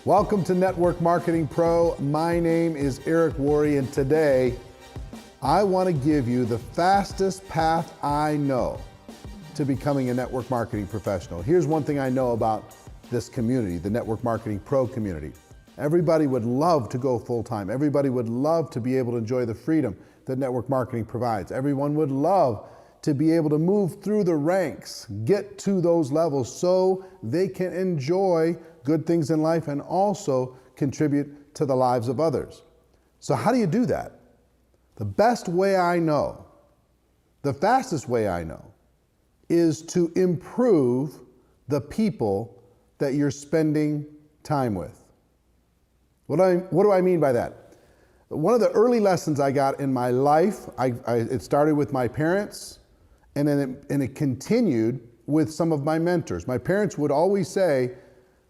Welcome to Network Marketing Pro. My name is Eric Worre, and today I want to give you the fastest path I know to becoming a network marketing professional. Here's one thing I know about this community, the Network Marketing Pro community. Everybody would love to go full-time. Everybody would love to be able to enjoy the freedom that network marketing provides. Everyone would love to be able to move through the ranks, get to those levels so they can enjoy good things in life and also contribute to the lives of others. So how do you do that? The best way I know, the fastest way I know, is to improve the people that you're spending time with. What do I mean by that? One of the early lessons I got in my life, it started with my parents, and then it continued with some of my mentors. My parents would always say,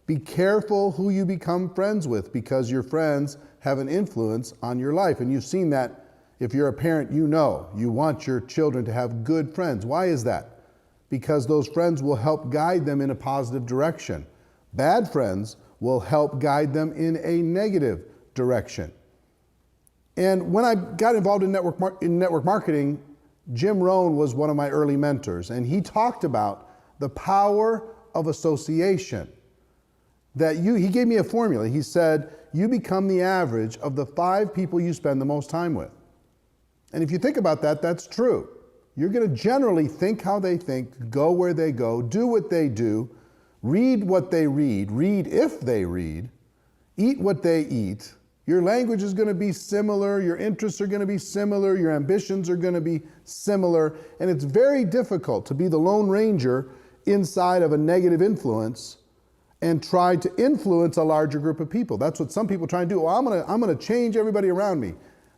be careful who you become friends with, because your friends have an influence on your life. And you've seen that. If you're a parent, you know you want your children to have good friends. Why is that? Because those friends will help guide them in a positive direction. Bad friends will help guide them in a negative direction. And when I got involved in network marketing, Jim Rohn was one of my early mentors, and he talked about the power of association. He gave me a formula. He said, you become the average of the 5 people you spend the most time with. And if you think about that, that's true. You're going to generally think how they think, go where they go, do what they do, read what they read if they read, eat what they eat. Your language is going to be similar, your interests are going to be similar, your ambitions are going to be similar, and it's very difficult to be the Lone Ranger inside of a negative influence and try to influence a larger group of people. That's what some people try and do. Well, I'm going to change everybody around me.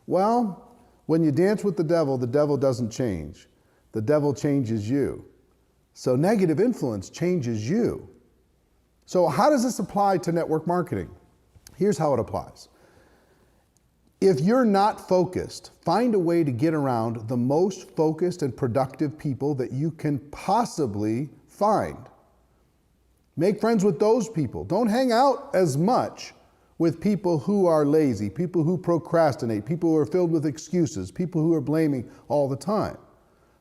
Well, when you dance with the devil doesn't change. The devil changes you. So negative influence changes you. So how does this apply to network marketing? Here's how it applies. If you're not focused, find a way to get around the most focused and productive people that you can possibly find. Make friends with those people. Don't hang out as much with people who are lazy, people who procrastinate, people who are filled with excuses, people who are blaming all the time.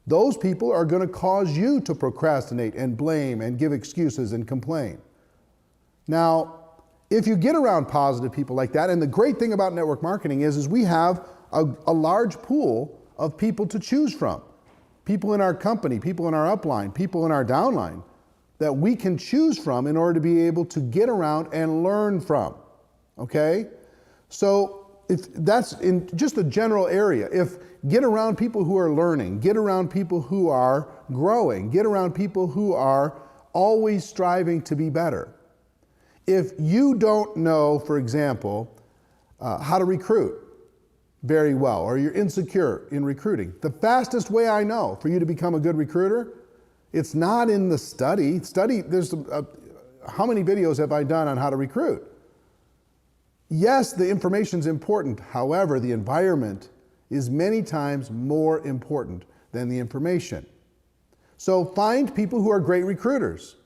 Those people are going to cause you to procrastinate and blame and give excuses and complain. Now, if you get around positive people like that, and the great thing about network marketing is we have a large pool of people to choose from. People in our company, people in our upline, people in our downline that we can choose from in order to be able to get around and learn from, okay? So if that's in just a general area, if get around people who are learning, get around people who are growing, get around people who are always striving to be better. If you don't know, for example, how to recruit very well, or you're insecure in recruiting, the fastest way I know for you to become a good recruiter, it's not in the study. How many videos have I done on how to recruit? Yes, the information's important. However, the environment is many times more important than the information. So find people who are great recruiters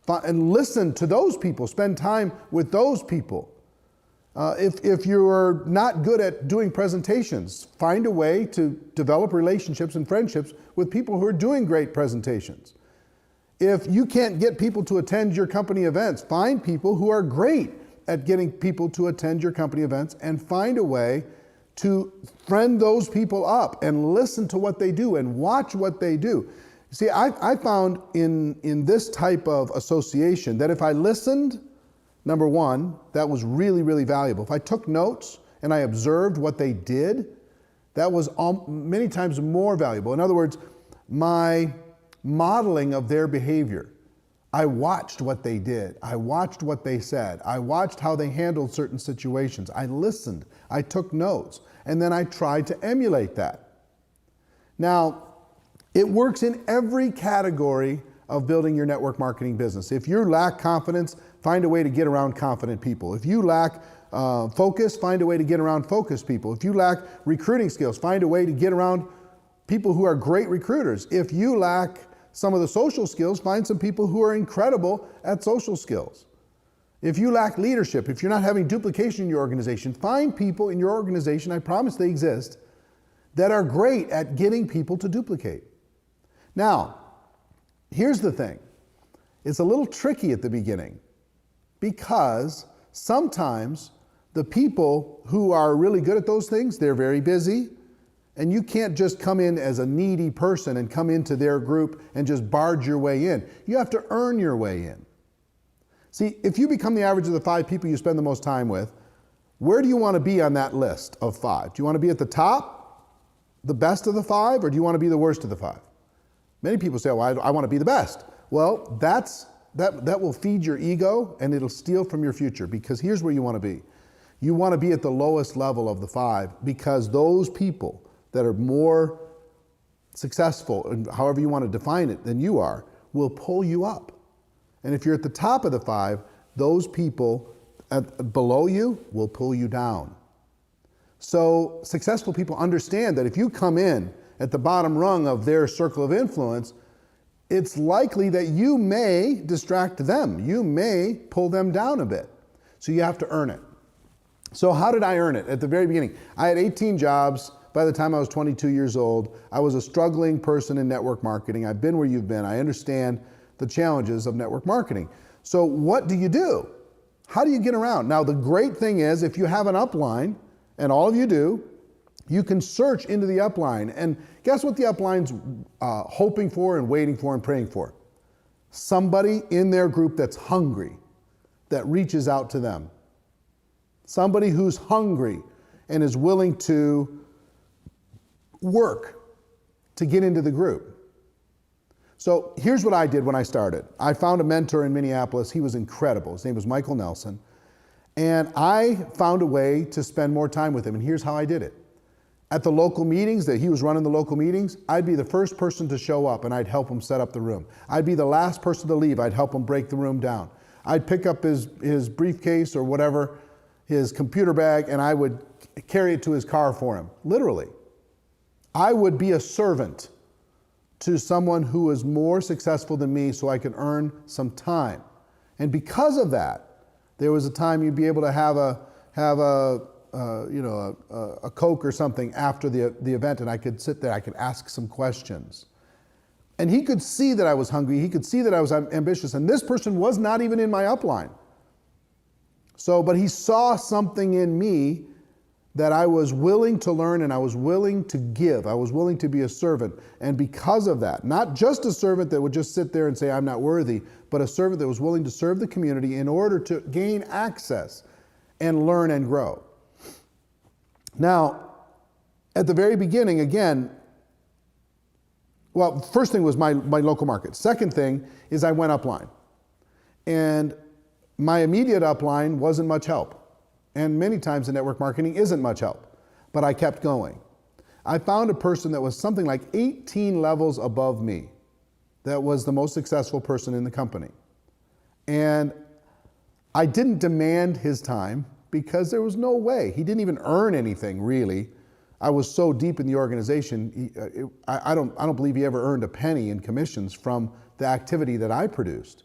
and listen to those people. Spend time with those people. If you're not good at doing presentations, find a way to develop relationships and friendships with people who are doing great presentations. If you can't get people to attend your company events, find people who are great at getting people to attend your company events, and find a way to friend those people up and listen to what they do and watch what they do. See, I found in this type of association that if I listened, number one, that was really, really valuable. If I took notes and I observed what they did, that was many times more valuable. In other words, my modeling of their behavior, I watched what they did. I watched what they said. I watched how they handled certain situations. I listened. I took notes. And then I tried to emulate that. Now, it works in every category of building your network marketing business. If you lack confidence, find a way to get around confident people. If you lack focus, find a way to get around focused people. If you lack recruiting skills, find a way to get around people who are great recruiters. If you lack some of the social skills, find some people who are incredible at social skills. If you lack leadership, if you're not having duplication in your organization, find people in your organization, I promise they exist, that are great at getting people to duplicate. Now, here's the thing. It's a little tricky at the beginning because sometimes the people who are really good at those things, they're very busy, and you can't just come in as a needy person and come into their group and just barge your way in. You have to earn your way in. See, if you become the average of the 5 people you spend the most time with, where do you want to be on that list of 5? Do you want to be at the top, the best of the 5, or do you want to be the worst of the 5? Many people say, well, I want to be the best. Well, that will feed your ego and it'll steal from your future, because here's where you want to be. You want to be at the lowest level of the 5, because those people that are more successful, and however you want to define it, than you are, will pull you up. And if you're at the top of the 5, those people below you will pull you down. So successful people understand that if you come in at the bottom rung of their circle of influence, it's likely that you may distract them. You may pull them down a bit. So you have to earn it. So how did I earn it? At the very beginning, I had 18 jobs. By the time I was 22 years old, I was a struggling person in network marketing. I've been where you've been. I understand the challenges of network marketing. So what do you do? How do you get around? Now, the great thing is, if you have an upline, and all of you do, you can search into the upline. And guess what the upline's hoping for and waiting for and praying for? Somebody in their group that's hungry, that reaches out to them. Somebody who's hungry and is willing to work to get into the group. So here's what I did when I started. I found a mentor in Minneapolis. He was incredible. His name was Michael Nelson. And I found a way to spend more time with him. And here's how I did it. At the local meetings, that he was running the local meetings, I'd be the first person to show up and I'd help him set up the room. I'd be the last person to leave. I'd help him break the room down. I'd pick up his briefcase or whatever, his computer bag, and I would carry it to his car for him, literally. I would be a servant to someone who was more successful than me so I could earn some time. And because of that, there was a time you'd be able to have a Coke or something after the event, and I could sit there, I could ask some questions. And he could see that I was hungry, he could see that I was ambitious, and this person was not even in my upline. So, but he saw something in me that I was willing to learn and I was willing to give. I was willing to be a servant. And because of that, not just a servant that would just sit there and say, I'm not worthy, but a servant that was willing to serve the community in order to gain access and learn and grow. Now, at the very beginning, again, well, first thing was my local market. Second thing is I went upline. And my immediate upline wasn't much help. And many times in network marketing isn't much help, but I kept going. I found a person that was something like 18 levels above me that was the most successful person in the company. And I didn't demand his time because there was no way. He didn't even earn anything, really. I was so deep in the organization, I don't believe he ever earned a penny in commissions from the activity that I produced.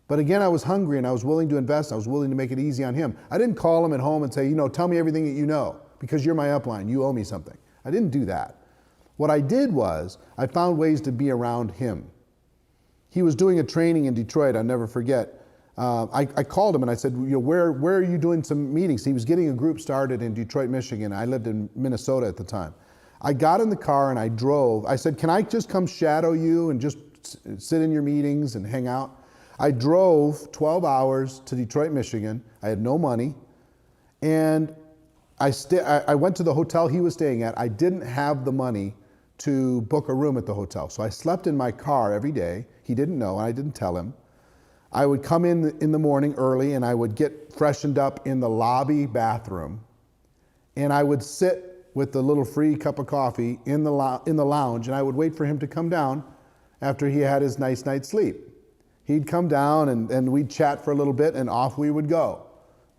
But again, I was hungry and I was willing to invest. I was willing to make it easy on him. I didn't call him at home and say, tell me everything that you know because you're my upline. You owe me something. I didn't do that. What I did was I found ways to be around him. He was doing a training in Detroit. I'll never forget. I called him and I said, where are you doing some meetings? He was getting a group started in Detroit, Michigan. I lived in Minnesota at the time. I got in the car and I drove. I said, can I just come shadow you and just sit in your meetings and hang out? I drove 12 hours to Detroit, Michigan. I had no money. And I went to the hotel he was staying at. I didn't have the money to book a room at the hotel. So I slept in my car every day. He didn't know, and I didn't tell him. I would come in the morning early, and I would get freshened up in the lobby bathroom. And I would sit with the little free cup of coffee in the lounge, and I would wait for him to come down after he had his nice night's sleep. He'd come down and we'd chat for a little bit and off we would go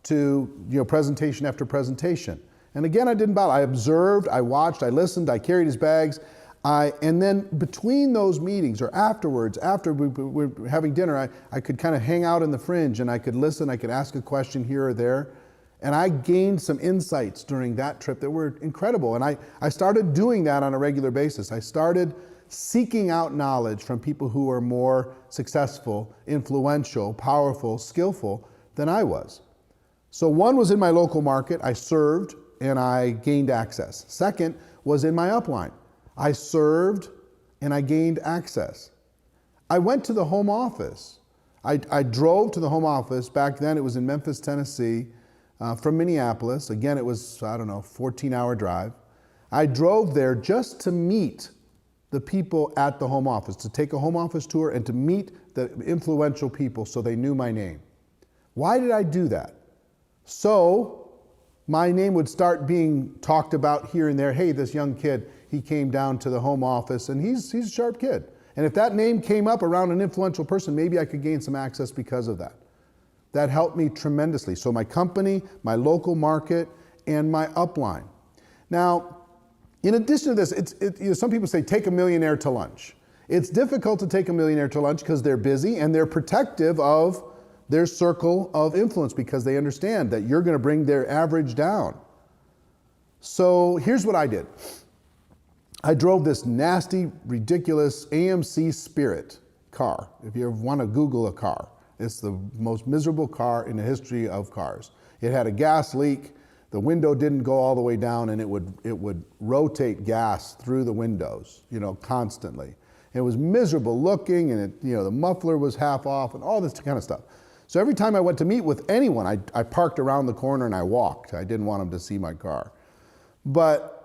to presentation after presentation. And again, I didn't bother. I observed, I watched, I listened, I carried his bags. And then between those meetings or afterwards, after we were having dinner, I could kind of hang out in the fringe and I could listen, I could ask a question here or there. And I gained some insights during that trip that were incredible. And I started doing that on a regular basis. I started seeking out knowledge from people who are more successful, influential, powerful, skillful than I was. So one was in my local market, I served and I gained access. Second was in my upline. I served and I gained access. I went to the home office. I drove to the home office. Back then it was in Memphis, Tennessee, from Minneapolis. Again, it was, 14-hour drive. I drove there just to meet the people at the home office, to take a home office tour and to meet the influential people so they knew my name. Why did I do that? So my name would start being talked about here and there. Hey, this young kid, he came down to the home office and he's a sharp kid. And if that name came up around an influential person, maybe I could gain some access because of that. That helped me tremendously. So my company, my local market, and my upline. Now, in addition to this, some people say take a millionaire to lunch. It's difficult to take a millionaire to lunch because they're busy and they're protective of their circle of influence because they understand that you're going to bring their average down. So here's what I did. I drove this nasty, ridiculous AMC Spirit car. If you ever want to Google a car, it's the most miserable car in the history of cars. It had a gas leak. The window didn't go all the way down, and it would rotate gas through the windows, constantly. It was miserable looking, and the muffler was half off, and all this kind of stuff. So every time I went to meet with anyone, I parked around the corner and I walked. I didn't want them to see my car. But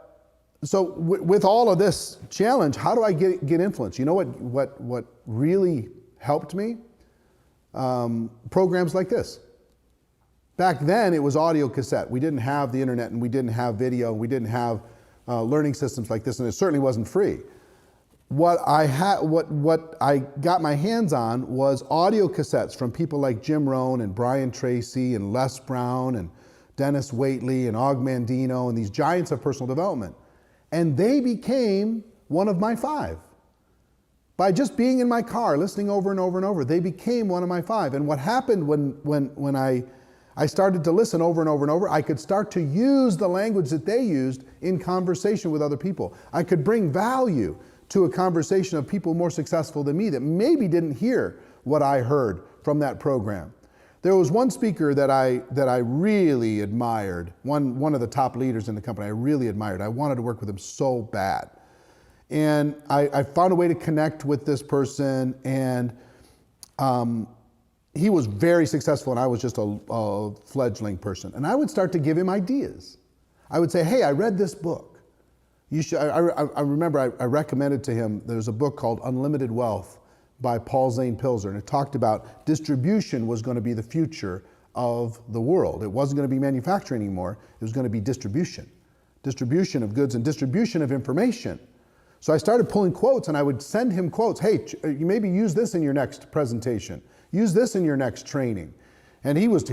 so with all of this challenge, how do I get influence? You know what really helped me? Programs like this. Back then, it was audio cassette. We didn't have the internet, and we didn't have video, and we didn't have learning systems like this, and it certainly wasn't free. What I got my hands on was audio cassettes from people like Jim Rohn and Brian Tracy and Les Brown and Dennis Waitley and Og Mandino and these giants of personal development. And they became one of my 5. By just being in my car, listening over and over and over, they became one of my 5. And what happened when I started to listen over and over and over, I could start to use the language that they used in conversation with other people. I could bring value to a conversation of people more successful than me that maybe didn't hear what I heard from that program. There was one speaker that I really admired, one of the top leaders in the company I really admired. I wanted to work with him so bad. And I found a way to connect with this person, and he was very successful, and I was just a fledgling person. And I would start to give him ideas. I would say, hey, I read this book. You should. I remember I recommended to him, there's a book called Unlimited Wealth by Paul Zane Pilzer, and it talked about distribution was going to be the future of the world. It wasn't going to be manufacturing anymore. It was going to be distribution. Distribution of goods and distribution of information. So I started pulling quotes, and I would send him quotes. Hey, you maybe use this in your next presentation. Use this in your next training. And he used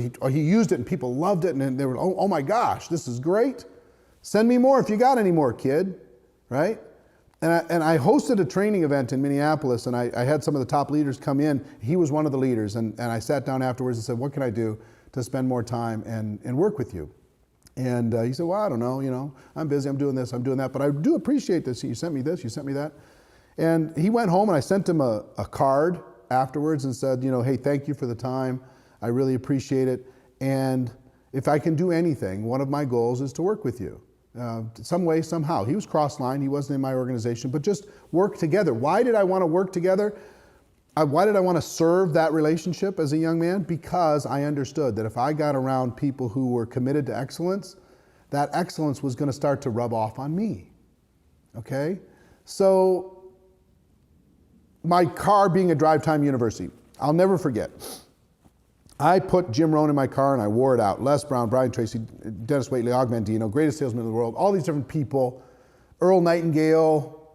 it, and people loved it, and they were, oh my gosh, this is great. Send me more if you got any more, kid, right? And I hosted a training event in Minneapolis, and I had some of the top leaders come in. He was one of the leaders, and I sat down afterwards and said, what can I do to spend more time and work with you? And he said, well, I don't know, I'm busy, I'm doing this, I'm doing that, but I do appreciate this. You sent me this, you sent me that. And he went home, and I sent him a card afterwards and said, hey, thank you for the time. I really appreciate it. And if I can do anything, one of my goals is to work with you. Some way, somehow. He was cross-line, he wasn't in my organization, but just work together. Why did I want to work together? Why did I want to serve that relationship as a young man? Because I understood that if I got around people who were committed to excellence, that excellence was going to start to rub off on me. Okay? So, my car being a drive time university, I'll never forget. I put Jim Rohn in my car and I wore it out. Les Brown, Brian Tracy, Dennis Waitley, Og Mandino, greatest salesman in the world, all these different people, Earl Nightingale,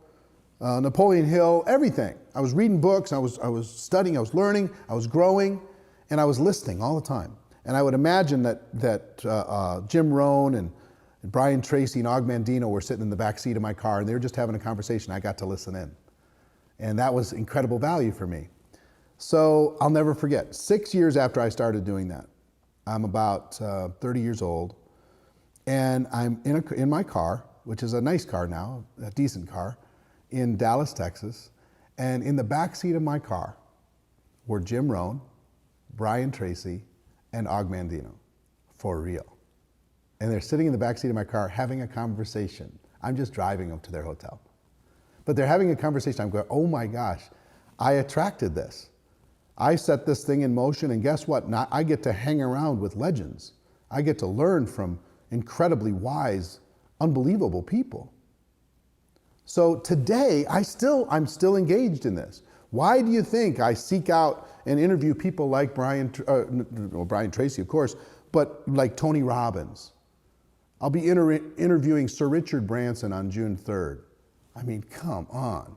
Napoleon Hill, everything. I was reading books, I was studying, I was learning, I was growing, and I was listening all the time. And I would imagine that Jim Rohn And Brian Tracy and Og Mandino were sitting in the back seat of my car, and they were just having a conversation. I got to listen in. And that was incredible value for me. So I'll never forget, 6 years after I started doing that, I'm about 30 years old, and I'm in my car, which is a nice car now, a decent car, in Dallas, Texas. And in the back seat of my car were Jim Rohn, Brian Tracy, and Og Mandino, for real. And they're sitting in the back seat of my car having a conversation. I'm just driving them to their hotel. But they're having a conversation. I'm going, oh my gosh, I attracted this. I set this thing in motion, and guess what? Now I get to hang around with legends. I get to learn from incredibly wise, unbelievable people. So today, I'm still engaged in this. Why do you think I seek out and interview people like Brian Tracy, of course, but like Tony Robbins? I'll be interviewing Sir Richard Branson on June 3rd. I mean, come on.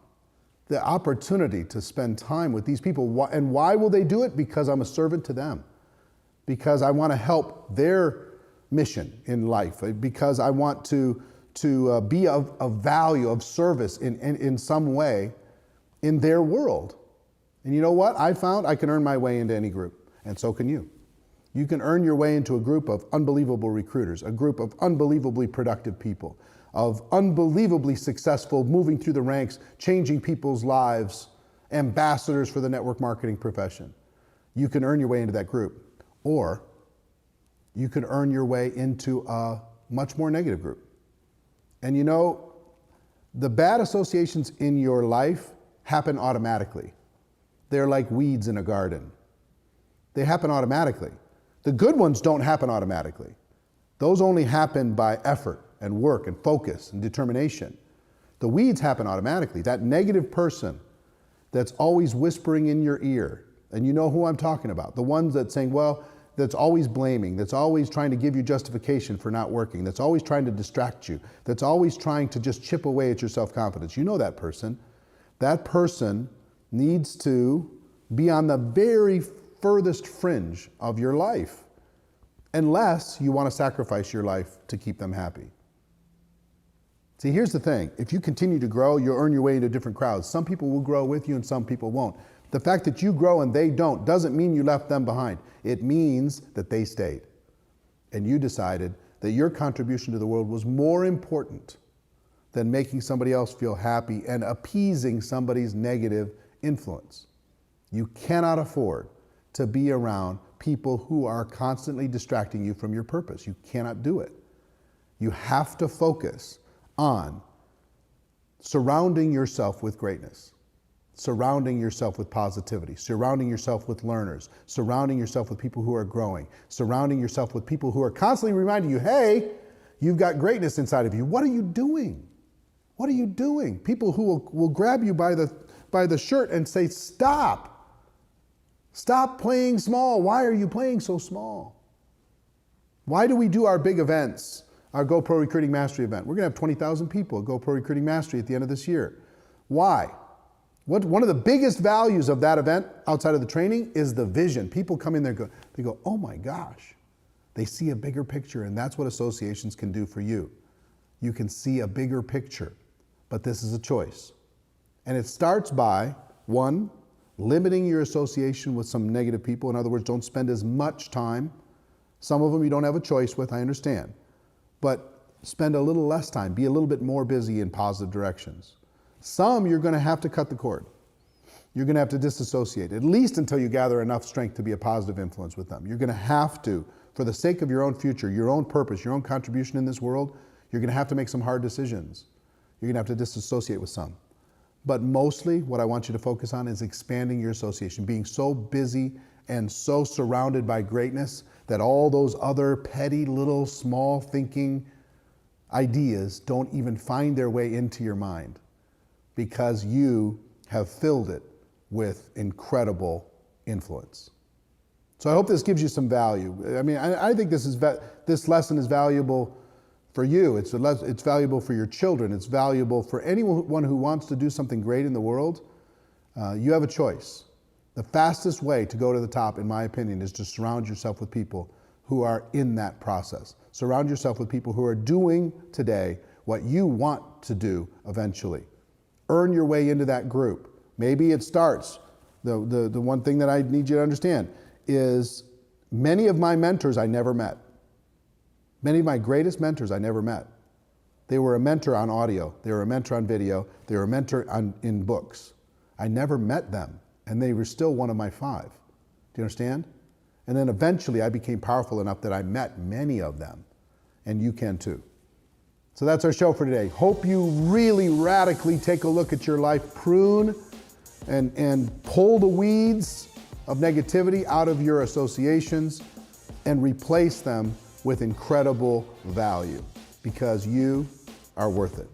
The opportunity to spend time with these people. And why will they do it? Because I'm a servant to them. Because I want to help their mission in life. Because I want to be of value, of service in some way in their world. And you know what? I found I can earn my way into any group. And so can you. You can earn your way into a group of unbelievable recruiters, a group of unbelievably productive people, of unbelievably successful, moving through the ranks, changing people's lives, ambassadors for the network marketing profession. You can earn your way into that group. Or you can earn your way into a much more negative group. And you know, the bad associations in your life happen automatically. They're like weeds in a garden. They happen automatically. The good ones don't happen automatically. Those only happen by effort and work and focus and determination. The weeds happen automatically. That negative person that's always whispering in your ear, and you know who I'm talking about, the ones that saying, well, that's always blaming, that's always trying to give you justification for not working, that's always trying to distract you, that's always trying to just chip away at your self-confidence. You know that person. That person needs to be on the very furthest fringe of your life, unless you want to sacrifice your life to keep them happy. See, here's the thing. If you continue to grow, you'll earn your way into different crowds. Some people will grow with you and some people won't. The fact that you grow and they don't doesn't mean you left them behind. It means that they stayed. And you decided that your contribution to the world was more important than making somebody else feel happy and appeasing somebody's negative influence. You cannot afford to be around people who are constantly distracting you from your purpose. You cannot do it. You have to focus on surrounding yourself with greatness, surrounding yourself with positivity, surrounding yourself with learners, surrounding yourself with people who are growing, surrounding yourself with people who are constantly reminding you, hey, you've got greatness inside of you. What are you doing? What are you doing? People who will grab you by the shirt and say, stop. Stop playing small. Why are you playing so small? Why do we do our big events? Our GoPro Recruiting Mastery event. We're going to have 20,000 people at GoPro Recruiting Mastery at the end of this year. Why? One of the biggest values of that event outside of the training is the vision. People come in there, they go, oh my gosh. They see a bigger picture, and that's what associations can do for you. You can see a bigger picture, but this is a choice. And it starts by, one, limiting your association with some negative people. In other words, don't spend as much time. Some of them you don't have a choice with, I understand. But spend a little less time, be a little bit more busy in positive directions. Some you're going to have to cut the cord. You're going to have to disassociate, at least until you gather enough strength to be a positive influence with them. You're going to have to, for the sake of your own future, your own purpose, your own contribution in this world, you're going to have to make some hard decisions. You're going to have to disassociate with some. But mostly what I want you to focus on is expanding your association, being so busy and so surrounded by greatness that all those other petty little small thinking ideas don't even find their way into your mind because you have filled it with incredible influence. So I hope this gives you some value. I mean, I think this lesson is valuable for you. It's valuable for your children. It's valuable for anyone who wants to do something great in the world. You have a choice. The fastest way to go to the top, in my opinion, is to surround yourself with people who are in that process. Surround yourself with people who are doing today what you want to do eventually. Earn your way into that group. Maybe it starts, the one thing that I need you to understand is many of my mentors I never met. Many of my greatest mentors I never met. They were a mentor on audio, they were a mentor on video, they were a mentor in books. I never met them, and they were still one of my 5. Do you understand? And then eventually I became powerful enough that I met many of them, and you can too. So that's our show for today. Hope you really radically take a look at your life, prune and pull the weeds of negativity out of your associations and replace them with incredible value, because you are worth it.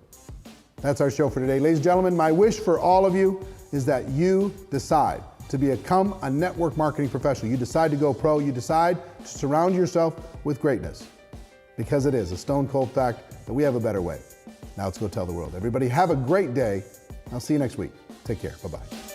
That's our show for today. Ladies and gentlemen, my wish for all of you is that you decide to become a network marketing professional. You decide to go pro. You decide to surround yourself with greatness, because it is a stone cold fact that we have a better way. Now let's go tell the world. Everybody have a great day. I'll see you next week. Take care. Bye-bye.